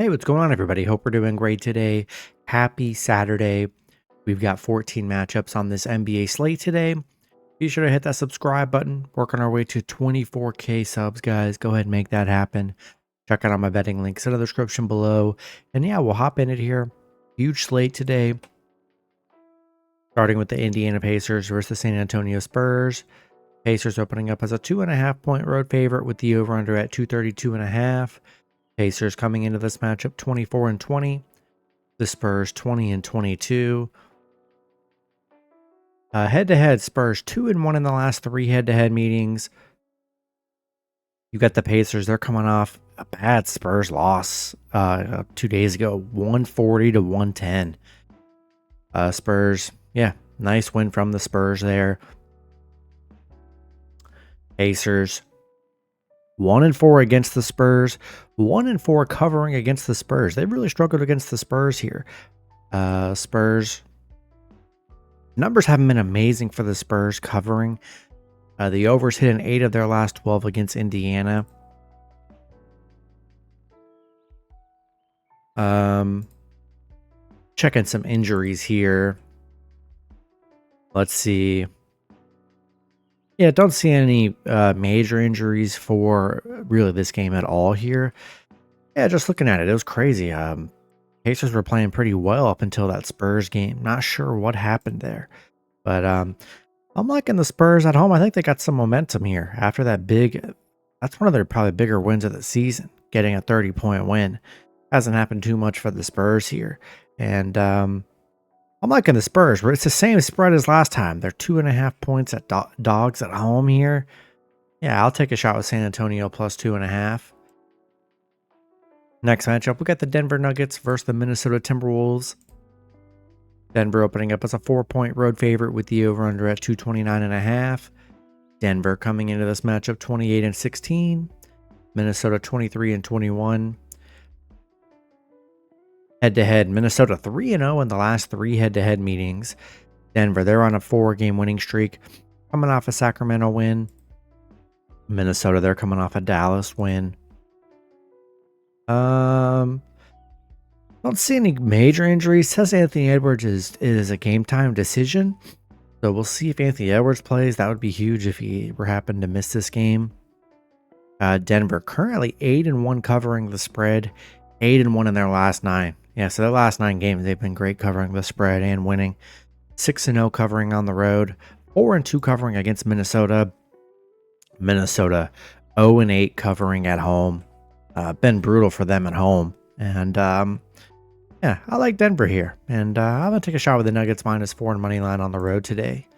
Hey, what's going on, everybody? Hope we're doing great today. Happy Saturday. We've got 14 matchups on this NBA slate today. Be sure to hit that subscribe button. Working our way to 24K subs, guys. Go ahead and make that happen. Check out all my betting links in the description below. And yeah, we'll hop in it here. Huge slate today. Starting with the Indiana Pacers versus the San Antonio Spurs. Pacers opening up as a 2.5-point road favorite with the over-under at 232.5. Pacers coming into this matchup 24-20. The Spurs 20-22. Head-to-head, Spurs 2-1 in the last 3 head-to-head meetings. You got the Pacers. They're coming off a bad Spurs loss 2 days ago, 140-110. Spurs, yeah, nice win from the Spurs there. Pacers 1-4 against the Spurs, 1-4 covering against the Spurs. They really struggled against the Spurs here. Spurs numbers haven't been amazing for the Spurs covering. The overs hit in 8 of their last 12 against Indiana. Checking some injuries here. Let's see. Yeah, don't see any major injuries for really this game at all here. Yeah, just looking at it, it was crazy. Pacers were playing pretty well up until that Spurs game. Not sure what happened there. But I'm liking the Spurs at home. I think they got some momentum here after that that's one of their probably bigger wins of the season, getting a 30-point win. Hasn't happened too much for the Spurs here. And I'm liking the Spurs. It's the same spread as last time. They're 2.5 points at dogs at home here. Yeah, I'll take a shot with San Antonio plus 2.5. Next matchup, we got the Denver Nuggets versus the Minnesota Timberwolves. Denver opening up as a 4-point road favorite with the over-under at 229.5. Denver coming into this matchup 28-16. Minnesota 23-21. Head-to-head, Minnesota 3-0 in the last 3 head-to-head meetings. Denver, they're on a 4-game winning streak, coming off a Sacramento win. Minnesota, they're coming off a Dallas win. Don't see any major injuries. Says Anthony Edwards is a game time decision. So we'll see if Anthony Edwards plays. That would be huge if he were happen to miss this game. Denver currently 8-1 covering the spread, 8-1 in their last 9. Yeah, so their last 9 games they've been great covering the spread and winning. 6-0 covering on the road, 4-2 covering against Minnesota. Minnesota 0-8 covering at home. Been brutal for them at home. And yeah, I like Denver here. And I'm going to take a shot with the Nuggets -4 money line on the road today.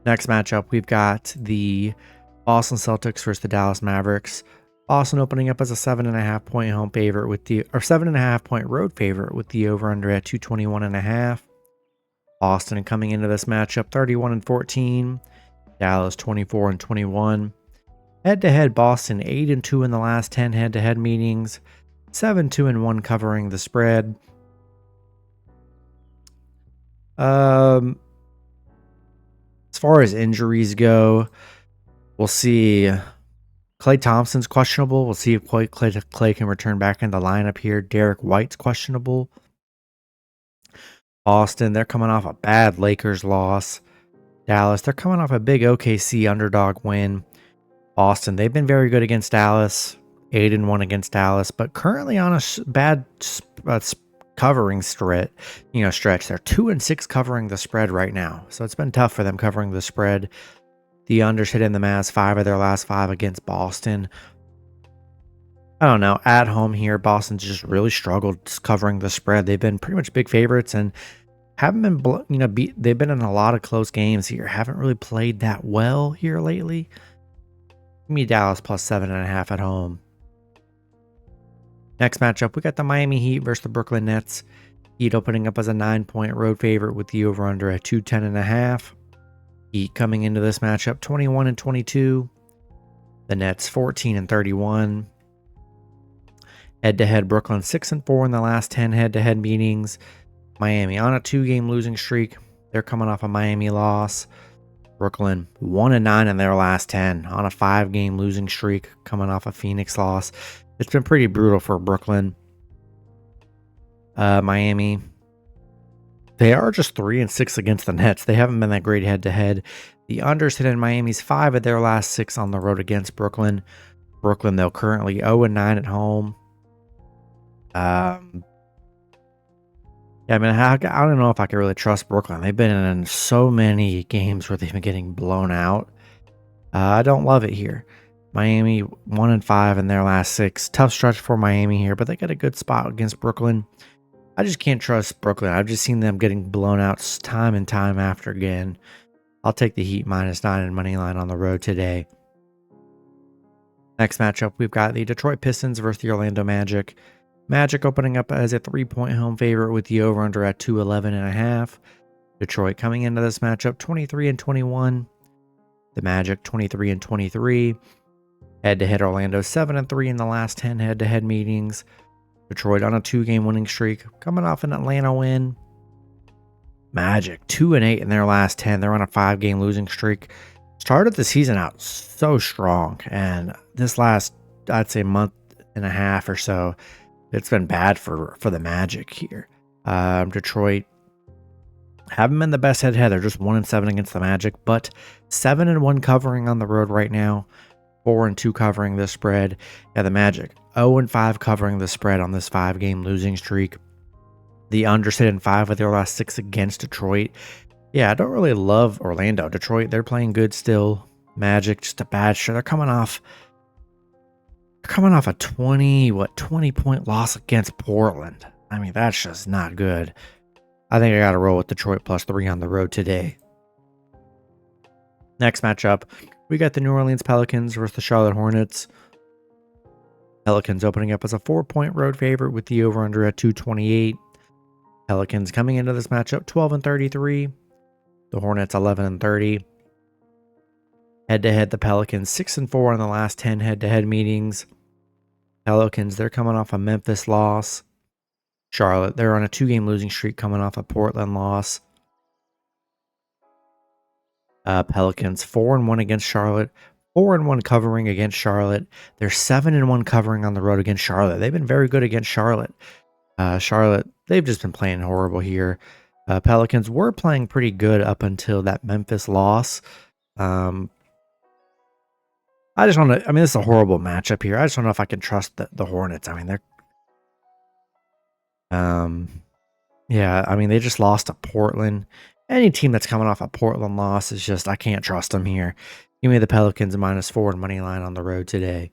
Next matchup, we've got the Boston Celtics versus the Dallas Mavericks. Boston opening up as a 7.5-point home favorite with the 7.5-point road favorite with the over-under at 221.5. Boston coming into this matchup 31-14. Dallas 24-21. Head-to-head, Boston 8-2 in the last 10 head-to-head meetings. 7-2-1 covering the spread. As far as injuries go, we'll see. Klay Thompson's questionable. We'll see if Klay can return back in the lineup here. Derek White's questionable. Boston, they're coming off a bad Lakers loss. Dallas, they're coming off a big OKC underdog win. Boston, they've been very good against Dallas. 8-1 against Dallas, but currently on a bad covering stretch. They're 2-6 covering the spread right now. So it's been tough for them covering the spread. The unders hit in the Mavs 5 of their last 5 against Boston. I don't know. At home here, Boston's just really struggled covering the spread. They've been pretty much big favorites and haven't been, they've been in a lot of close games here. Haven't really played that well here lately. Give me Dallas plus 7.5 at home. Next matchup, we got the Miami Heat versus the Brooklyn Nets. Heat opening up as a 9-point road favorite with the over-under at 210.5. Heat coming into this matchup 21-22. The Nets 14-31. Head-to-head, Brooklyn 6-4 in the last 10 head-to-head meetings. Miami on a 2-game losing streak. They're coming off a Miami loss. Brooklyn 1-9 in their last 10 on a 5-game losing streak, coming off a Phoenix loss. It's been pretty brutal for Brooklyn. Miami, they are just 3-6 against the Nets. They haven't been that great head-to-head. The unders hit in Miami's 5 of their last 6 on the road against Brooklyn. Brooklyn, though, currently 0-9 at home. Yeah, I mean, I don't know if I can really trust Brooklyn. They've been in so many games where they've been getting blown out. I don't love it here. Miami 1-5 in their last 6. Tough stretch for Miami here, but they got a good spot against Brooklyn. I just can't trust Brooklyn. I've just seen them getting blown out time and time after again. I'll take the Heat -9 and money line on the road today. Next matchup, we've got the Detroit Pistons versus the Orlando Magic. Magic opening up as a 3-point home favorite with the over-under at 211.5. Detroit coming into this matchup 23-21. The Magic 23-23. Head-to-head Orlando 7-3 in the last 10 head-to-head meetings. Detroit on a 2-game winning streak, coming off an Atlanta win. Magic 2-8 in their last 10. They're on a 5-game losing streak. Started the season out so strong, and this last, I'd say, month and a half or so, it's been bad for the Magic here. Detroit haven't been the best head-to-head. They're just 1-7 against the Magic, but 7-1 covering on the road right now. 4-2 covering the spread. Yeah, the Magic 0-5 covering the spread on this 5-game losing streak. The under sit in 5 of their last 6 against Detroit. Yeah, I don't really love Orlando. Detroit, they're playing good still. Magic, just a bad shot. They're coming off a 20-point loss against Portland. I mean, that's just not good. I think I got to roll with Detroit +3 on the road today. Next matchup, we got the New Orleans Pelicans versus the Charlotte Hornets. Pelicans opening up as a 4-point road favorite with the over-under at 228. Pelicans coming into this matchup 12-33. The Hornets 11-30. Head-to-head, the Pelicans 6-4 in the last 10 head-to-head meetings. Pelicans, they're coming off a Memphis loss. Charlotte, they're on a 2-game losing streak coming off a Portland loss. Pelicans 4-1 against Charlotte, 4-1 covering against Charlotte. They're 7-1 covering on the road against Charlotte. They've been very good against Charlotte. Charlotte, they've just been playing horrible here. Pelicans were playing pretty good up until that Memphis loss. I just want to, this is a horrible matchup here. I just don't know if I can trust the Hornets. I mean, they're, they just lost to Portland. Any team that's coming off a Portland loss is just, I can't trust them here. Give me the Pelicans -4 and money line on the road today.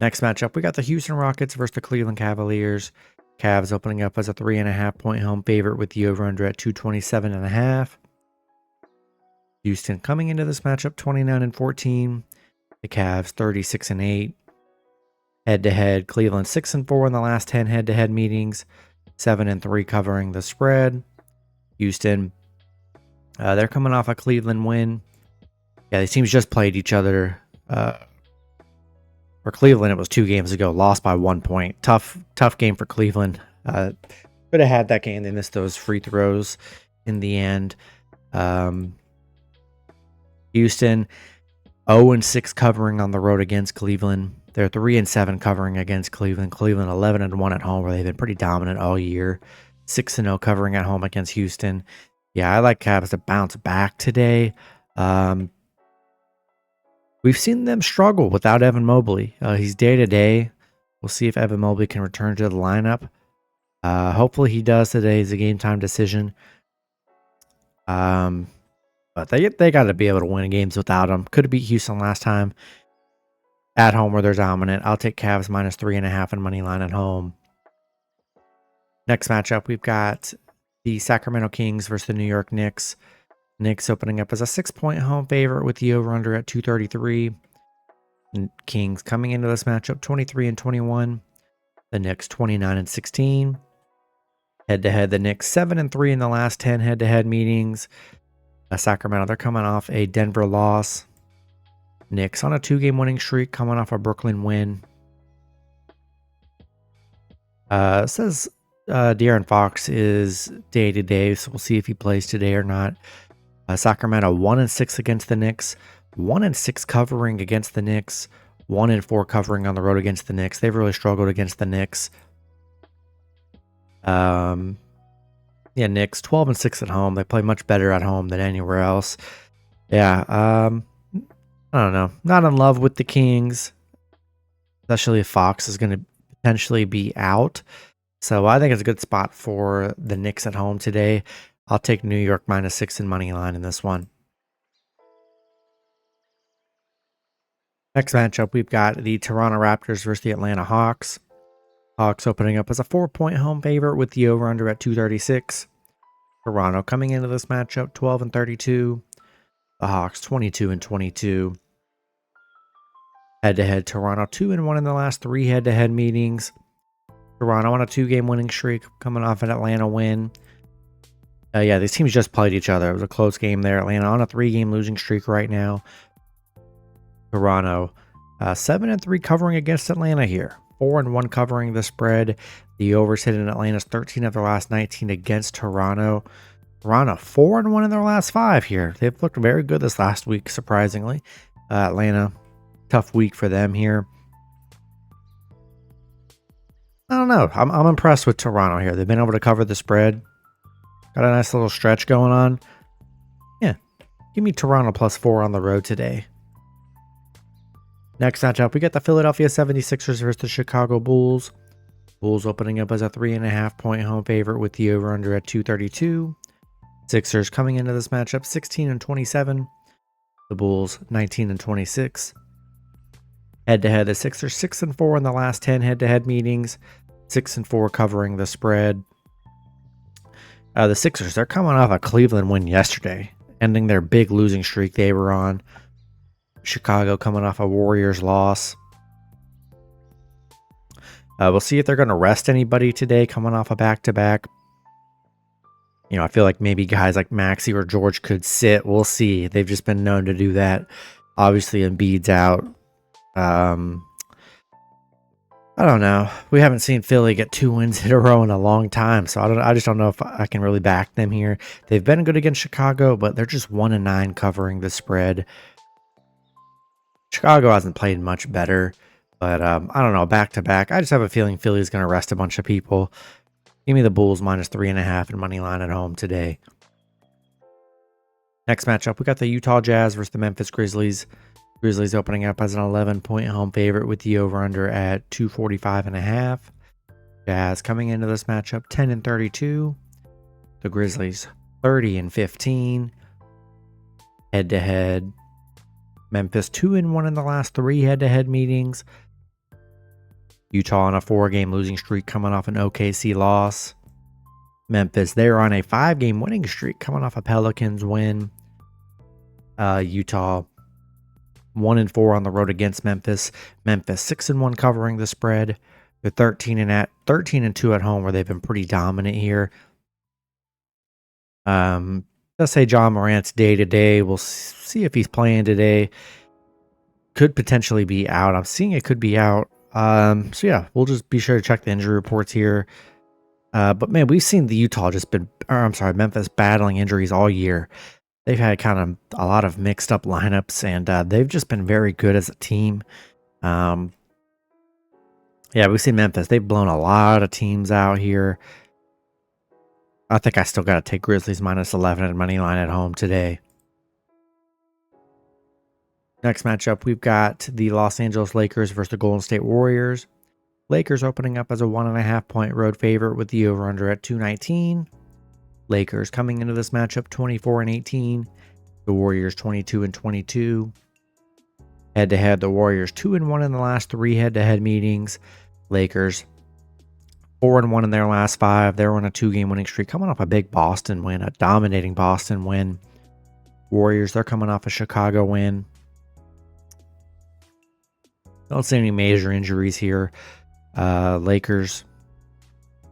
Next matchup, we got the Houston Rockets versus the Cleveland Cavaliers. Cavs opening up as a 3.5-point home favorite with the over-under at 227.5. Houston coming into this matchup 29-14. The Cavs 36-8. Head-to-head, Cleveland 6-4 in the last 10 head-to-head meetings. 7-3 covering the spread. Houston, they're coming off a Cleveland win. Yeah, these teams just played each other. For Cleveland, it was 2 games ago, lost by 1 point. Tough game for Cleveland. Could have had that game. They missed those free throws in the end. Houston, 0-6 covering on the road against Cleveland. They're 3-7 covering against Cleveland. Cleveland 11-1 at home, where they've been pretty dominant all year. 6-0 covering at home against Houston. Yeah, I like Cavs to bounce back today. We've seen them struggle without Evan Mobley. He's day-to-day. We'll see if Evan Mobley can return to the lineup. Hopefully he does today. It's a game-time decision. But they got to be able to win games without him. Could have beat Houston last time. At home where they're dominant. I'll take Cavs -3.5 and money line at home. Next matchup, we've got the Sacramento Kings versus the New York Knicks. Knicks opening up as a 6-point home favorite with the over-under at 233. Kings coming into this matchup 23-21. The Knicks 29-16. Head-to-head, the Knicks 7-3 in the last 10 head-to-head meetings. Sacramento, they're coming off a Denver loss. Knicks on a 2-game winning streak, coming off a Brooklyn win. It says De'Aaron Fox is day-to-day, so we'll see if he plays today or not. Sacramento 1-6 against the Knicks, 1-6 covering against the Knicks, 1-4 covering on the road against the Knicks. They've really struggled against the Knicks. Yeah, Knicks 12-6 at home. They play much better at home than anywhere else. Yeah, I don't know. Not in love with the Kings, especially if Fox is going to potentially be out. So I think it's a good spot for the Knicks at home today. I'll take New York -6 in money line in this one. Next matchup, we've got the Toronto Raptors versus the Atlanta Hawks. Hawks opening up as a 4-point home favorite with the over-under at 236. Toronto coming into this matchup 12-32. The Hawks 22-22. Head-to-head, Toronto 2-1 in the last 3 head-to-head meetings. Toronto on a 2-game winning streak, coming off an Atlanta win. Yeah, these teams just played each other. It was a close game there. Atlanta on a 3-game losing streak right now. Toronto 7-3 covering against Atlanta here. 4-1 covering the spread. The overs hit in Atlanta's 13 of their last 19 against Toronto. Toronto 4-1 in their last 5 here. They've looked very good this last week, surprisingly. Atlanta, tough week for them here. I don't know. I'm impressed with Toronto here. They've been able to cover the spread. Got a nice little stretch going on. Yeah, give me Toronto +4 on the road today. Next matchup, we got the Philadelphia 76ers versus the Chicago Bulls. Bulls opening up as a 3.5-point home favorite with the over-under at 232. Sixers coming into this matchup 16-27. The Bulls 19-26. Head-to-head, the Sixers 6-4 in the last 10 head-to-head meetings. 6-4 covering the spread. The Sixers, they're coming off a Cleveland win yesterday, ending their big losing streak they were on. Chicago coming off a Warriors loss. We'll see if they're going to rest anybody today coming off a back-to-back. You know, I feel like maybe guys like Maxey or George could sit. We'll see. They've just been known to do that. Obviously, Embiid's out. I don't know. We haven't seen Philly get 2 wins in a row in a long time, so I just don't know if I can really back them here. They've been good against Chicago, but they're just 1-9 covering the spread. Chicago hasn't played much better, but I don't know, back-to-back. I just have a feeling Philly's going to rest a bunch of people. Give me the Bulls -3.5 in money line at home today. Next matchup, we got the Utah Jazz versus the Memphis Grizzlies. Grizzlies opening up as an 11-point home favorite with the over-under at 245.5. Jazz coming into this matchup 10-32. The Grizzlies 30-15. Head-to-head, Memphis 2-1 in the last 3 head-to-head meetings. Utah on a 4-game losing streak coming off an OKC loss. Memphis, they're on a 5-game winning streak coming off a Pelicans win. Utah 1-4 on the road against Memphis. Memphis 6-1 covering the spread. They're 13-2 at home, where they've been pretty dominant here. Let's say John Morant's day-to-day. We'll see if he's playing today. Could potentially be out. I'm seeing it could be out. So yeah, we'll just be sure to check the injury reports here. But man, we've seen the Memphis battling injuries all year. They've had kind of a lot of mixed up lineups, and they've just been very good as a team. Yeah, we've seen Memphis. They've blown a lot of teams out here. I think I still got to take Grizzlies -11 at money line at home today. Next matchup, we've got the Los Angeles Lakers versus the Golden State Warriors. Lakers opening up as a 1.5-point road favorite with the over-under at 219. Lakers coming into this matchup 24-18. The Warriors 22-22. Head-to-head, the Warriors 2-1 in the last 3 head-to-head meetings. Lakers 4-1 in their last 5. They're on a 2-game winning streak, coming off a big Boston win, a dominating Boston win. Warriors, they're coming off a Chicago win. Don't see any major injuries here. Lakers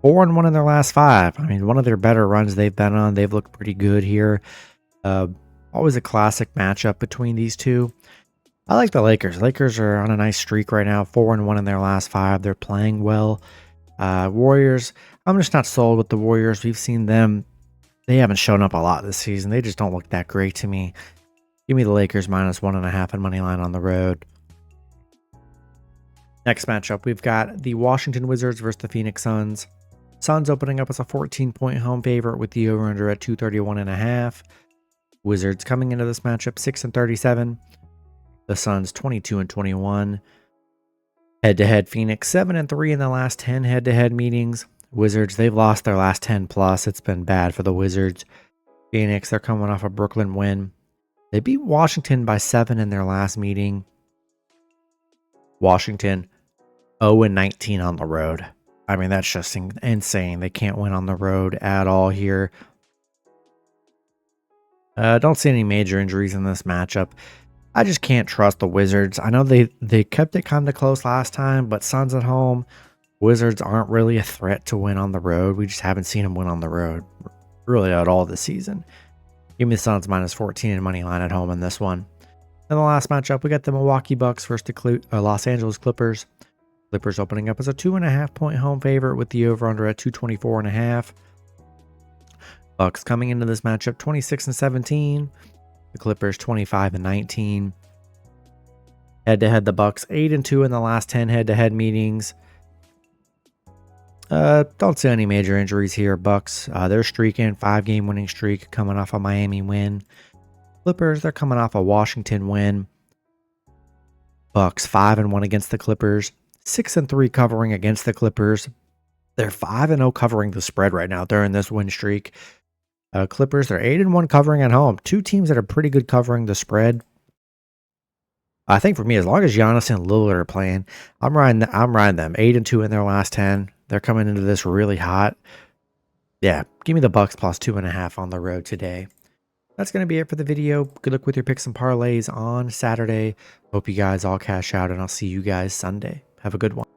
4-1 in their last 5. I mean, one of their better runs they've been on. They've looked pretty good here. Always a classic matchup between these two. I like the Lakers. Lakers are on a nice streak right now. 4-1 in their last 5. They're playing well. Warriors, I'm just not sold with the Warriors. We've seen them. They haven't shown up a lot this season. They just don't look that great to me. Give me the Lakers -1.5 in money line on the road. Next matchup, we've got the Washington Wizards versus the Phoenix Suns. Suns opening up as a 14-point home favorite with the over-under at 231.5. Wizards coming into this matchup 6-37. The Suns 22-21. Head-to-head Phoenix 7-3 in the last 10 head-to-head meetings. Wizards, they've lost their last 10 plus. It's been bad for the Wizards. Phoenix, they're coming off a Brooklyn win. They beat Washington by 7 in their last meeting. Washington 0-19 on the road. I mean, that's just insane. They can't win on the road at all here. Don't see any major injuries in this matchup. I just can't trust the Wizards. I know they kept it kind of close last time, but Suns at home, Wizards aren't really a threat to win on the road. We just haven't seen them win on the road really at all this season. Give me the Suns minus 14 and money line at home in this one. In the last matchup, we got the Milwaukee Bucks versus the Los Angeles Clippers. Clippers opening up as a 2.5-point home favorite with the over-under at 224.5. Bucks coming into this matchup 26-17. The Clippers 25-19. Head-to-head, the Bucks 8-2 in the last 10 head-to-head meetings. Don't see any major injuries here. Bucks, they're streaking, 5-game winning streak coming off a Miami win. Clippers, they're coming off a Washington win. Bucks 5-1 against the Clippers, 6-3 covering against the Clippers. They're 5-0 covering the spread right now during this win streak. Clippers, they're 8-1 covering at home. Two teams that are pretty good covering the spread. I think for me, as long as Giannis and Lillard are playing, I'm riding them. 8-2 in their last 10. They're coming into this really hot. Yeah, give me the Bucks plus 2.5 on the road today. That's going to be it for the video. Good luck with your picks and parlays on Saturday. Hope you guys all cash out, and I'll see you guys Sunday. Have a good one.